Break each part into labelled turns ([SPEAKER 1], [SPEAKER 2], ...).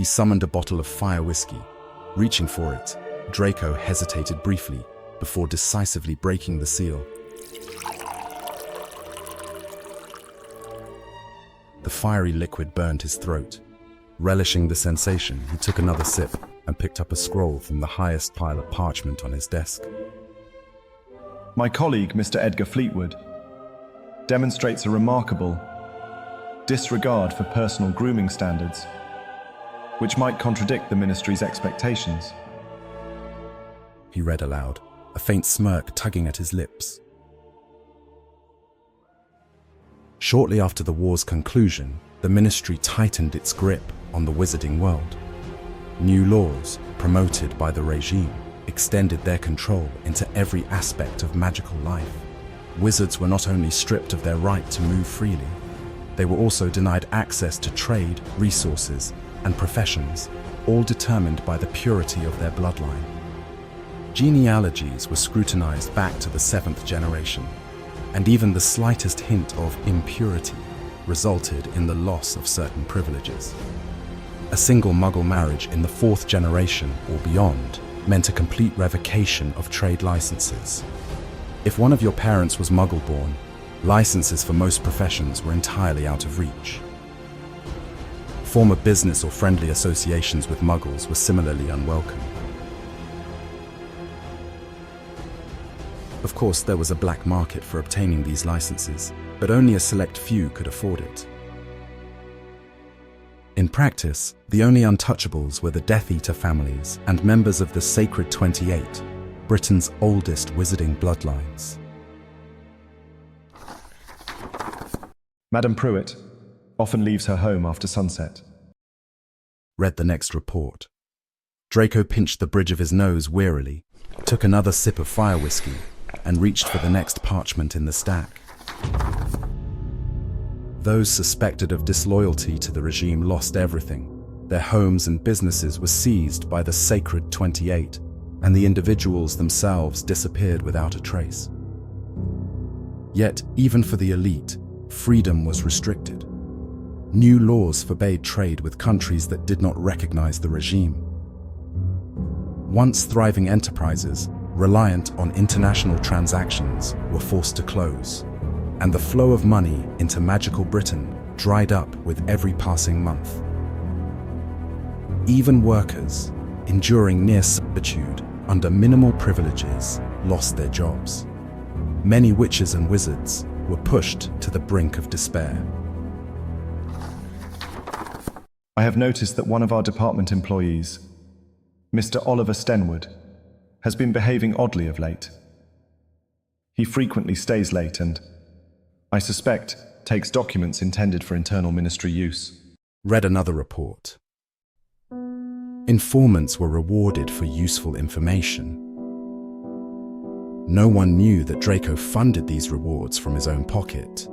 [SPEAKER 1] He summoned a bottle of fire whiskey. Reaching for it, Draco hesitated briefly before decisively breaking the seal. The fiery liquid burned his throat. Relishing the sensation, he took another sip and picked up a scroll from the highest pile of parchment on his desk.
[SPEAKER 2] My colleague, Mr. Edgar Fleetwood, demonstrates a remarkable disregard for personal grooming standards, which might contradict the Ministry's expectations.
[SPEAKER 1] He read aloud, a faint smirk tugging at his lips. Shortly after the war's conclusion, the Ministry tightened its grip on the wizarding world. New laws, promoted by the regime, extended their control into every aspect of magical life. Wizards were not only stripped of their right to move freely, they were also denied access to trade, resources, and professions, all determined by the purity of their bloodline. Genealogies were scrutinized back to the 7th generation, and even the slightest hint of impurity resulted in the loss of certain privileges. A single Muggle marriage in the 4th generation or beyond meant a complete revocation of trade licenses. If one of your parents was Muggle-born, licenses for most professions were entirely out of reach. Former business or friendly associations with Muggles were similarly unwelcome. Of course, there was a black market for obtaining these licenses, but only a select few could afford it. In practice, the only untouchables were the Death Eater families and members of the Sacred 28, Britain's oldest wizarding bloodlines.
[SPEAKER 2] Madame Pruitt often leaves her home after sunset.
[SPEAKER 1] Read the next report. Draco pinched the bridge of his nose wearily, took another sip of fire whiskey, and reached for the next parchment in the stack. Those suspected of disloyalty to the regime lost everything. Their homes and businesses were seized by the Sacred 28, and the individuals themselves disappeared without a trace. Yet, even for the elite, freedom was restricted. New laws forbade trade with countries that did not recognize the regime. Once thriving enterprises, reliant on international transactions, were forced to close, and the flow of money into magical Britain dried up with every passing month. Even workers, enduring near servitude under minimal privileges, lost their jobs. Many witches and wizards were pushed to the brink of despair.
[SPEAKER 2] I have noticed that one of our department employees, Mr. Oliver Stenwood, has been behaving oddly of late. He frequently stays late and, I suspect, takes documents intended for internal ministry use.
[SPEAKER 1] Read another report. Informants were rewarded for useful information. No one knew that Draco funded these rewards from his own pocket.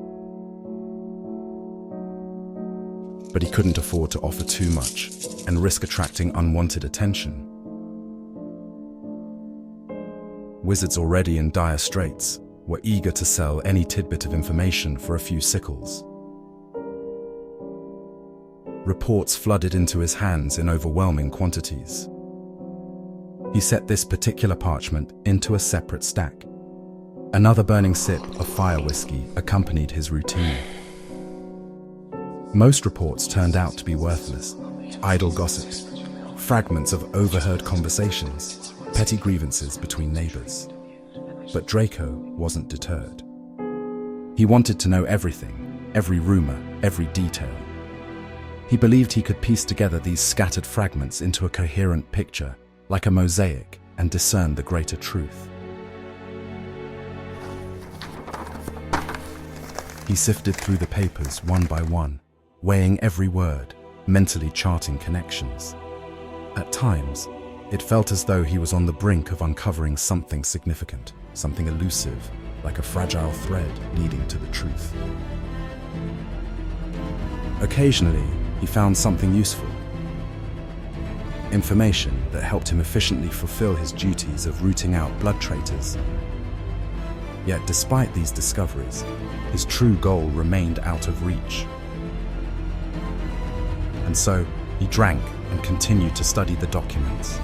[SPEAKER 1] But he couldn't afford to offer too much and risk attracting unwanted attention. Wizards already in dire straits were eager to sell any tidbit of information for a few sickles. Reports flooded into his hands in overwhelming quantities. He set this particular parchment into a separate stack. Another burning sip of fire whiskey accompanied his routine. Most reports turned out to be worthless, idle gossip, fragments of overheard conversations, petty grievances between neighbors. But Draco wasn't deterred. He wanted to know everything, every rumor, every detail. He believed he could piece together these scattered fragments into a coherent picture, like a mosaic, and discern the greater truth. He sifted through the papers one by one, weighing every word, mentally charting connections. At times, it felt as though he was on the brink of uncovering something significant, something elusive, like a fragile thread leading to the truth. Occasionally, he found something useful. Information that helped him efficiently fulfill his duties of rooting out blood traitors. Yet despite these discoveries, his true goal remained out of reach. And so, he drank and continued to study the documents.